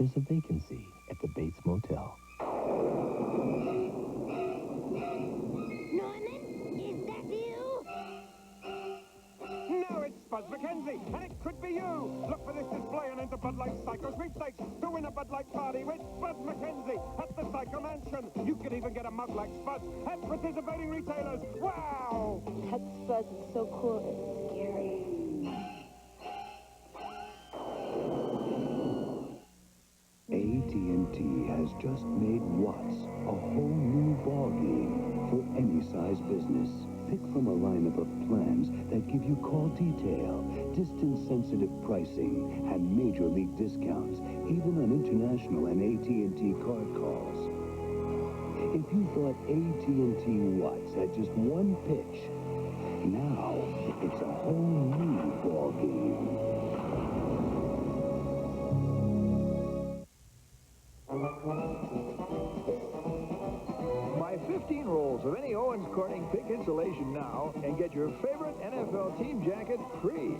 there's a vacancy at the Bates Motel. Norman, is that you? No, it's Buzz McKenzie, and it could be you. Look for this display and enter Bud Light Psycho Sweepstakes to win a Bud Light party with Buzz McKenzie at the Psycho Mansion. You could even get a mug like Spud at participating retailers. Wow! That Spud is so cool, it's scary. AT&T has just made Watts a whole new ballgame for any size business. Pick from a lineup of plans that give you call detail, distance-sensitive pricing, and major league discounts, even on international and AT&T card calls. If you thought AT&T Watts had just one pitch, now it's a whole new ballgame. Buy 15 rolls of any Owens Corning thick insulation now and get your favorite NFL team jacket free.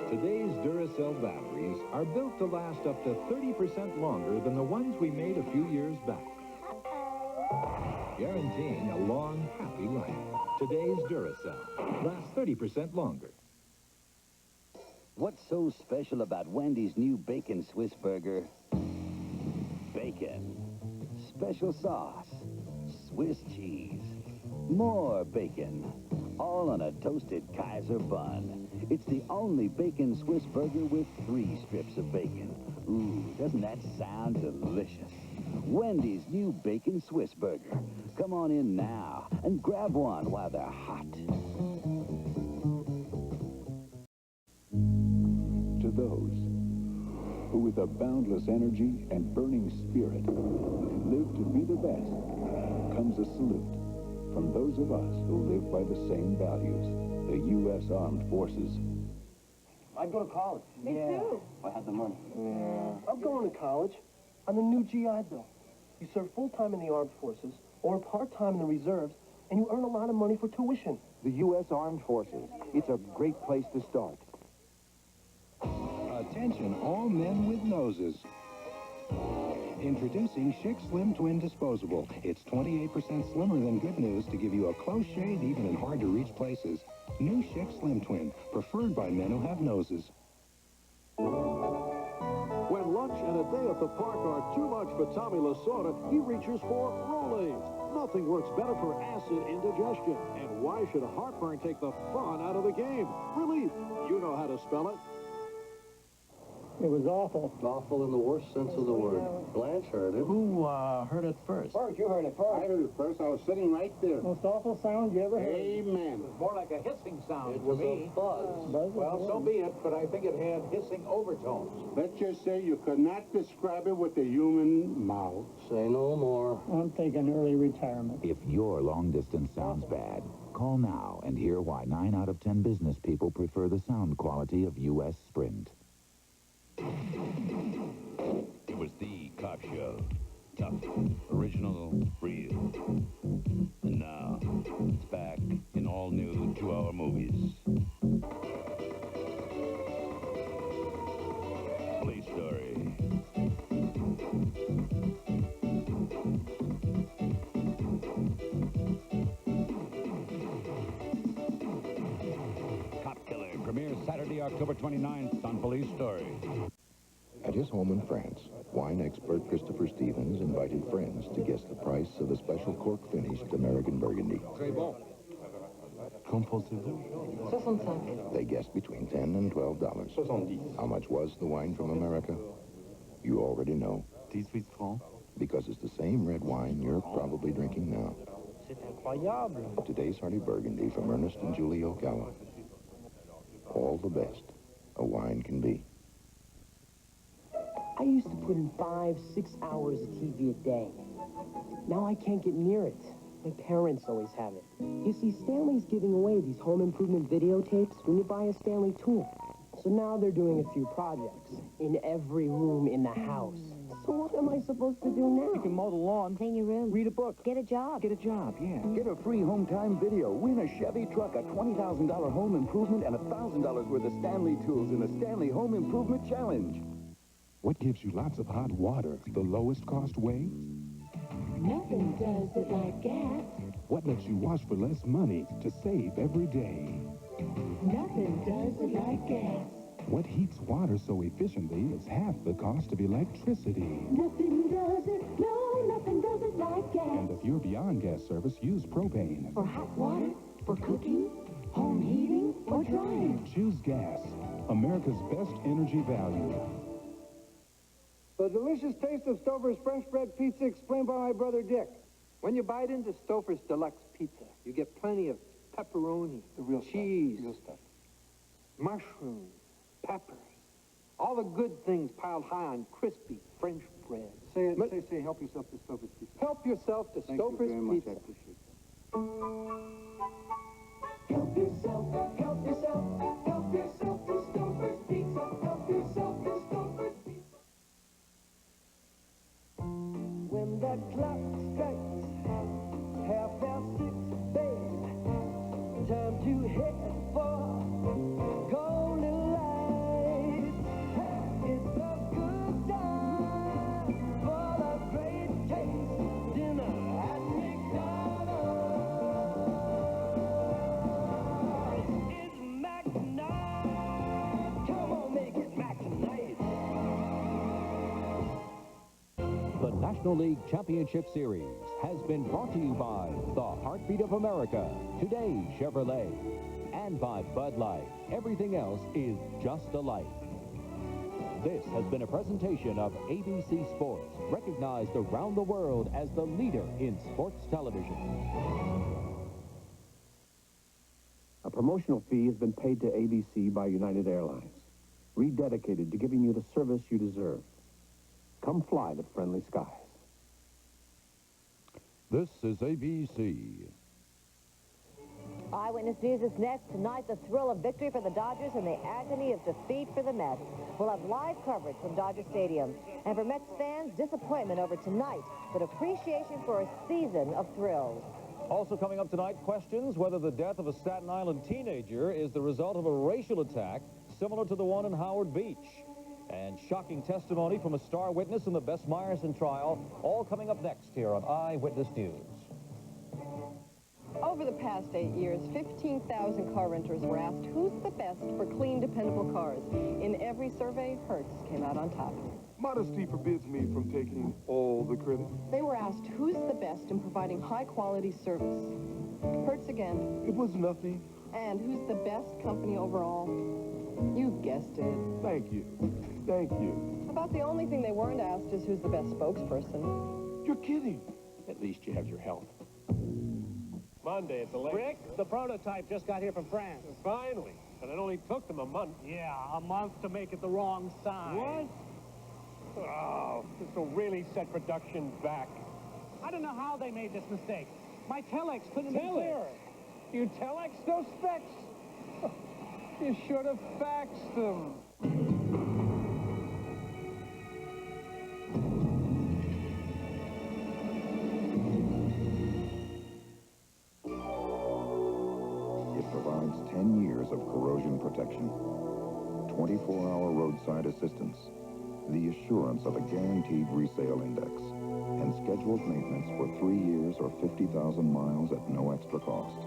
Today's Duracell batteries are built to last up to 30% longer than the ones we made a few years back. Guaranteeing a long, happy life. Today's Duracell lasts 30% longer. What's so special about Wendy's new Bacon Swiss Burger? Bacon. Special sauce. Swiss cheese. More bacon. All on a toasted Kaiser bun. It's the only Bacon Swiss Burger with 3 strips of bacon. Ooh, doesn't that sound delicious? Wendy's new Bacon Swiss Burger. Come on in now and grab one while they're hot. To those who with a boundless energy and burning spirit live to be the best, comes a salute from those of us who live by the same values, the U.S. Armed Forces. I'd go to college. Me too. If I had the money. Yeah. I'm going to college on the new GI Bill. You serve full-time in the armed forces or part-time in the reserves, and you earn a lot of money for tuition. The U.S. Armed Forces. It's a great place to start. Attention, all men with noses. Introducing Schick Slim Twin Disposable. It's 28% slimmer than Good News to give you a close shave even in hard-to-reach places. New Schick Slim Twin, preferred by men who have noses. When lunch and a day at the park are too much for Tommy Lasorda, he reaches for Rolaid. Nothing works better for acid indigestion. And why should heartburn take the fun out of the game? Relief. You know how to spell it. It was awful. Awful in the worst sense of the word. Blanche heard it. Who heard it first? Bert, you heard it first. I heard it first. I was sitting right there. Most awful sound you ever heard. Amen. More like a hissing sound It was to me. a buzz. Well, so be it, but I think it had hissing overtones. Let's just say you could not describe it with a human mouth. Say no more. I'm thinking early retirement. If your long distance sounds bad, call now and hear why 9 out of 10 business people prefer the sound quality of U.S. Sprint. It was the cop show. Tough, original, real. And now, it's back in all new 2-hour movies. Police Story. Cop Killer premieres Saturday, October 29th on Police Story. At his home in France, wine expert Christopher Stevens invited friends to guess the price of a special cork-finished American Burgundy. Très bon. Qu'en pensez-vous? 65. They guessed between $10 and $12. 70. How much was the wine from America? You already know. 18 francs. Because it's the same red wine you're probably drinking now. C'est incroyable. Today's Hardy Burgundy from Ernest and Julio Gallo. All the best a wine can be. I used to put in 5-6 hours of TV a day. Now I can't get near it. My parents always have it. You see, Stanley's giving away these home improvement videotapes when you buy a Stanley tool. So now they're doing a few projects in every room in the house. So what am I supposed to do now? You can mow the lawn. Clean your room. Read a book. Get a job. Get a job, yeah. Get a free home time video. Win a Chevy truck, a $20,000 home improvement, and $1,000 worth of Stanley tools in the Stanley Home Improvement Challenge. What gives you lots of hot water the lowest cost way? Nothing does it like gas. What lets you wash for less money to save every day? Nothing does it like gas. What heats water so efficiently it's half the cost of electricity? Nothing does it, no, nothing does it like gas. And if you're beyond gas service, use propane. For hot water, for cooking, home heating, or drying. Choose gas, America's best energy value. The delicious taste of Stouffer's French bread pizza explained by my brother Dick. When you bite into Stouffer's deluxe pizza, you get plenty of pepperoni, the real cheese, real stuff, mushrooms, peppers, all the good things piled high on crispy French bread. Say it, say, help yourself to Stouffer's pizza. Help yourself to Thank Stouffer's you very much, pizza. I appreciate that. Help yourself, help yourself, help yourself to Stouffer's pizza. Help yourself to Stouffer's pizza. When the clock strikes 6:30, babe, time to head for Golden Lights. It's a good time for a great taste dinner at McDonald's. It's Mac Night. Come on, make it Mac Night. The National League Championship Series has been brought to you by the Heartbeat of America, Today Chevrolet, and by Bud Light. Everything else is just a light. This has been a presentation of ABC Sports, recognized around the world as the leader in sports television. A promotional fee has been paid to ABC by United Airlines, rededicated to giving you the service you deserve. Come fly the friendly skies. This is ABC. Eyewitness News is next. Tonight, the thrill of victory for the Dodgers and the agony of defeat for the Mets. We'll have live coverage from Dodger Stadium. And for Mets fans, disappointment over tonight, but appreciation for a season of thrills. Also coming up tonight, questions whether the death of a Staten Island teenager is the result of a racial attack similar to the one in Howard Beach. And shocking testimony from a star witness in the Bess Meyerson trial, all coming up next here on Eyewitness News. Over the past 8 years, 15,000 car renters were asked who's the best for clean, dependable cars. In every survey, Hertz came out on top. Modesty forbids me from taking all the credit. They were asked who's the best in providing high-quality service. Hertz again. It was nothing. And who's the best company overall? You guessed it. Thank you. Thank you. About the only thing they weren't asked is who's the best spokesperson. You're kidding. At least you have your health. Monday at the lake. Rick, the prototype just got here from France. Finally. And it only took them a month. Yeah, a month to make it the wrong size. What? Oh, this will really set production back. I don't know how they made this mistake. My telex couldn't be clearer. You telex those specs? You should have faxed them. It provides 10 years of corrosion protection, 24-hour roadside assistance, the assurance of a guaranteed resale index, and scheduled maintenance for 3 years or 50,000 miles at no extra cost.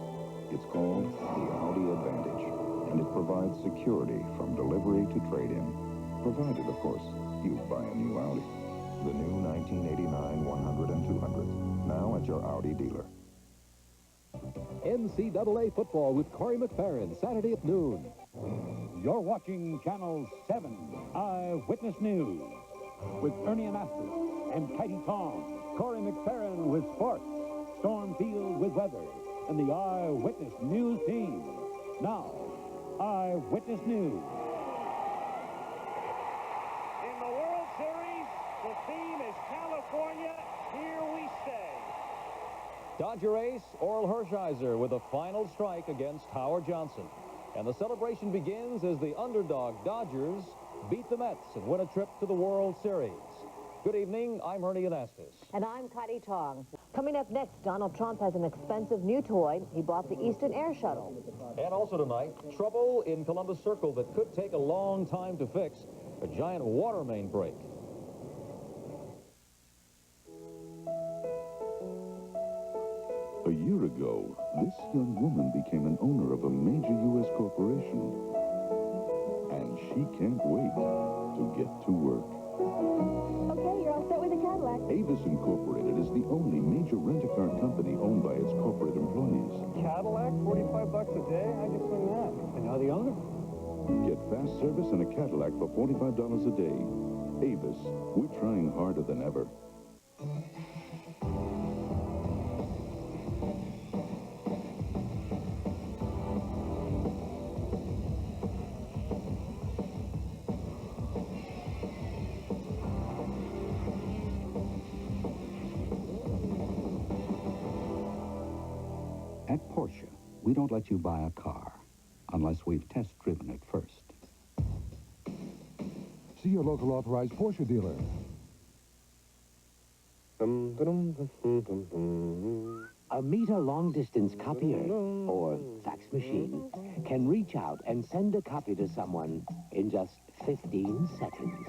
It's called the Audi Advantage, and it provides security from delivery to trade-in, provided, of course, you buy a new Audi. The new 1989 100 and 200, now at your Audi dealer. NCAA Football with Corey McFerrin, Saturday at noon. You're watching Channel 7 Eyewitness News with Ernie Anastas and Tidy Tom, Corey McFerrin with sports, Storm Field with weather, and the Eyewitness News team. Now, Eyewitness News. In the World Series, the theme is California, here we stay. Dodger ace Orel Hershiser with a final strike against Howard Johnson. And the celebration begins as the underdog Dodgers beat the Mets and win a trip to the World Series. Good evening, I'm Ernest. And I'm Katie Tong. Coming up next, Donald Trump has an expensive new toy. He bought the Eastern Air Shuttle. And also tonight, trouble in Columbus Circle that could take a long time to fix. A giant water main break. A year ago, this young woman became an owner of a major U.S. corporation. And she can't wait to get to work. Okay, you're all set with the Cadillac. Avis Incorporated is the only major rent-a-car company owned by its corporate employees. Cadillac, $45 a day? How'd you swing that? And now the owner? Get fast service and a Cadillac for $45 a day. Avis, we're trying harder than ever. At Porsche, we don't let you buy a car unless we've test-driven it first. See your local authorized Porsche dealer. A Mita long-distance copier, or fax machine, can reach out and send a copy to someone in just 15 seconds.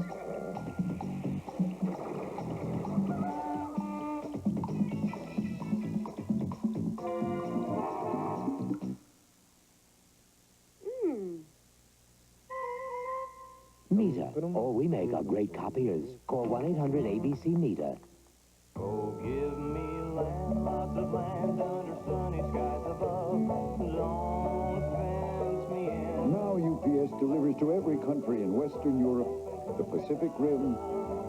Mita, or we make our great copiers. Call 1-800-ABC-MITA. Oh, give me land, lots of land under sunny skies above. Long fence me in. Now UPS delivers to every country in Western Europe, the Pacific Rim,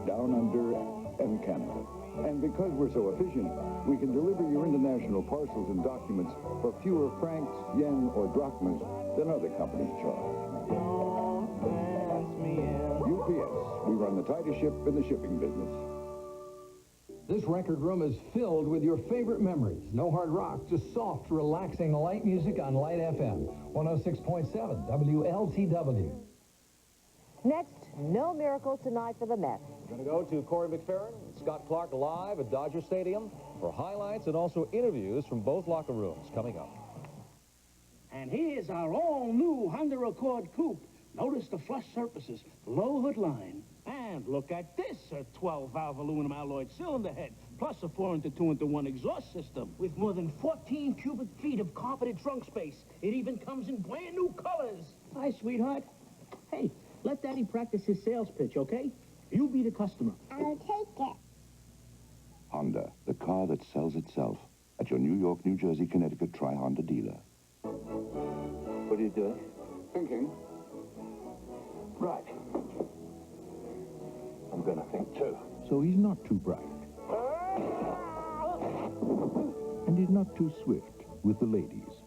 Down Under, and Canada. And because we're so efficient, we can deliver your international parcels and documents for fewer francs, yen, or drachmas than other companies charge. UPS, we run the tightest ship in the shipping business. This record room is filled with your favorite memories. No hard rock, just soft, relaxing light music on Light FM. 106.7 WLTW. Next, no miracles tonight for the Mets. We're going to go to Corey McFerrin and Scott Clark live at Dodger Stadium for highlights and also interviews from both locker rooms coming up. And here's our all-new Honda Accord Coupe. Notice the flush surfaces, low hood line. And look at this, a 12-valve aluminum alloy cylinder head, plus a 4-into-2-into-1 exhaust system. With more than 14 cubic feet of carpeted trunk space. It even comes in brand new colors. Hi, sweetheart. Hey, let Daddy practice his sales pitch, okay? You be the customer. I'll take it. Honda, the car that sells itself. At your New York, New Jersey, Connecticut Tri-Honda dealer. What are you doing? Thinking. Right. I'm gonna think too. So he's not too bright. And he's not too swift with the ladies.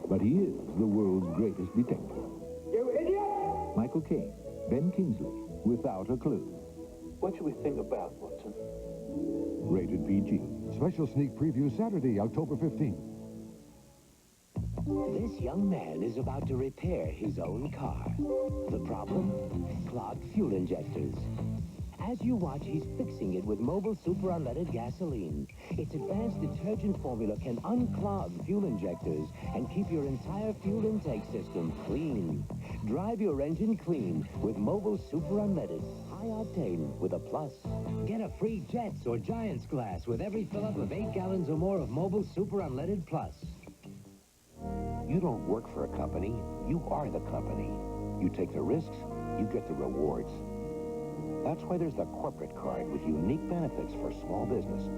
But he is the world's greatest detective. You idiot! Michael Caine, Ben Kingsley, without a clue. What should we think about, Watson? Rated PG. Special sneak preview Saturday, October 15th. This young man is about to repair his own car. The problem? Clogged fuel injectors. As you watch, he's fixing it with mobile super unleaded gasoline. Its advanced detergent formula can unclog fuel injectors and keep your entire fuel intake system clean. Drive your engine clean with mobile super unleaded. High octane with a plus. Get a free Jets or Giants glass with every fill-up of 8 gallons or more of mobile super unleaded plus. You don't work for a company, you are the company. You take the risks, you get the rewards. That's why there's the corporate card with unique benefits for small business.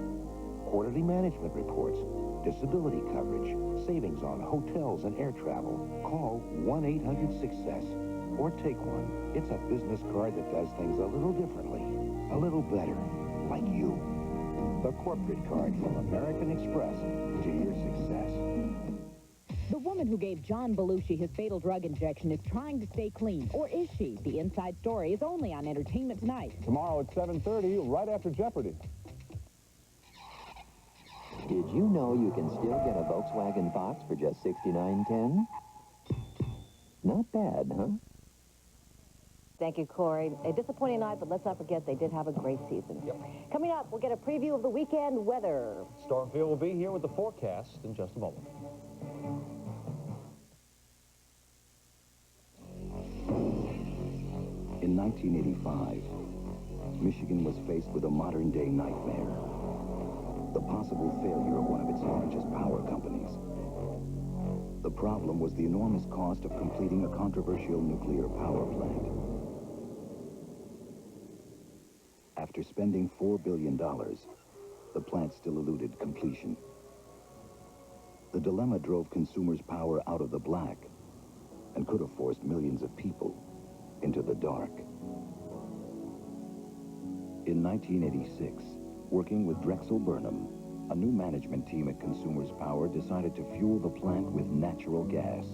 Quarterly management reports, disability coverage, savings on hotels and air travel. Call 1-800-SUCCESS or take one. It's a business card that does things a little differently, a little better, like you. The corporate card from American Express to your success. The woman who gave John Belushi his fatal drug injection is trying to stay clean. Or is she? The Inside Story is only on Entertainment Tonight. Tomorrow at 7:30, right after Jeopardy. Did you know you can still get a Volkswagen Fox for just $69.10? Not bad, huh? Thank you, Corey. A disappointing night, but let's not forget they did have a great season. Yep. Coming up, we'll get a preview of the weekend weather. Stormfield will be here with the forecast in just a moment. In 1985, Michigan was faced with a modern-day nightmare. The possible failure of one of its largest power companies. The problem was the enormous cost of completing a controversial nuclear power plant. After spending $4 billion, the plant still eluded completion. The dilemma drove consumers' power out of the black and could have forced millions of people into the dark. In 1986, working with Drexel Burnham, a new management team at Consumers Power decided to fuel the plant with natural gas.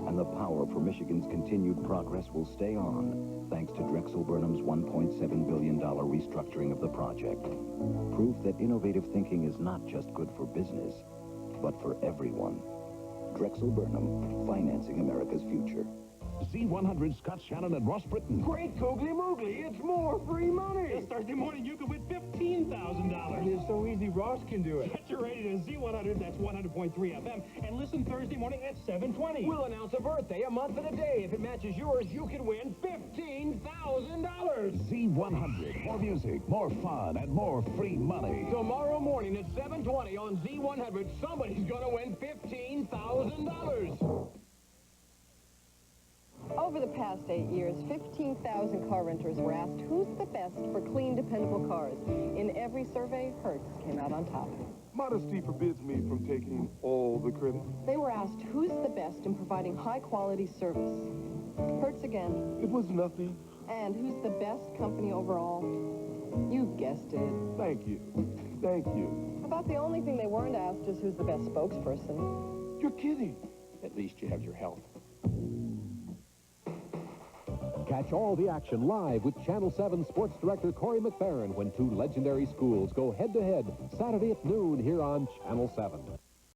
And the power for Michigan's continued progress will stay on, thanks to Drexel Burnham's $1.7 billion restructuring of the project. Proof that innovative thinking is not just good for business, but for everyone. Drexel Burnham, financing America's future. Z100 Scott Shannon and Ross Britton. Great Googly Moogly, it's more free money. This Thursday morning, you could win $15,000. It is so easy, Ross can do it. Get your radio to Z100, that's 100.3 FM, and listen Thursday morning at 7:20. We'll announce a birthday, a month, and a day. If it matches yours, you can win $15,000. Z100. More music, more fun, and more free money. Tomorrow morning at 7:20 on Z100, somebody's going to win $15,000. Over the past 8 years, 15,000 car renters were asked who's the best for clean, dependable cars. In every survey, Hertz came out on top. Modesty forbids me from taking all the credit. They were asked who's the best in providing high-quality service. Hertz again. It was nothing. And who's the best company overall? You guessed it. Thank you. Thank you. About the only thing they weren't asked is who's the best spokesperson. You're kidding. At least you have your health. Catch all the action live with Channel 7 Sports Director Corey McFerrin when two legendary schools go head-to-head Saturday at noon here on Channel 7.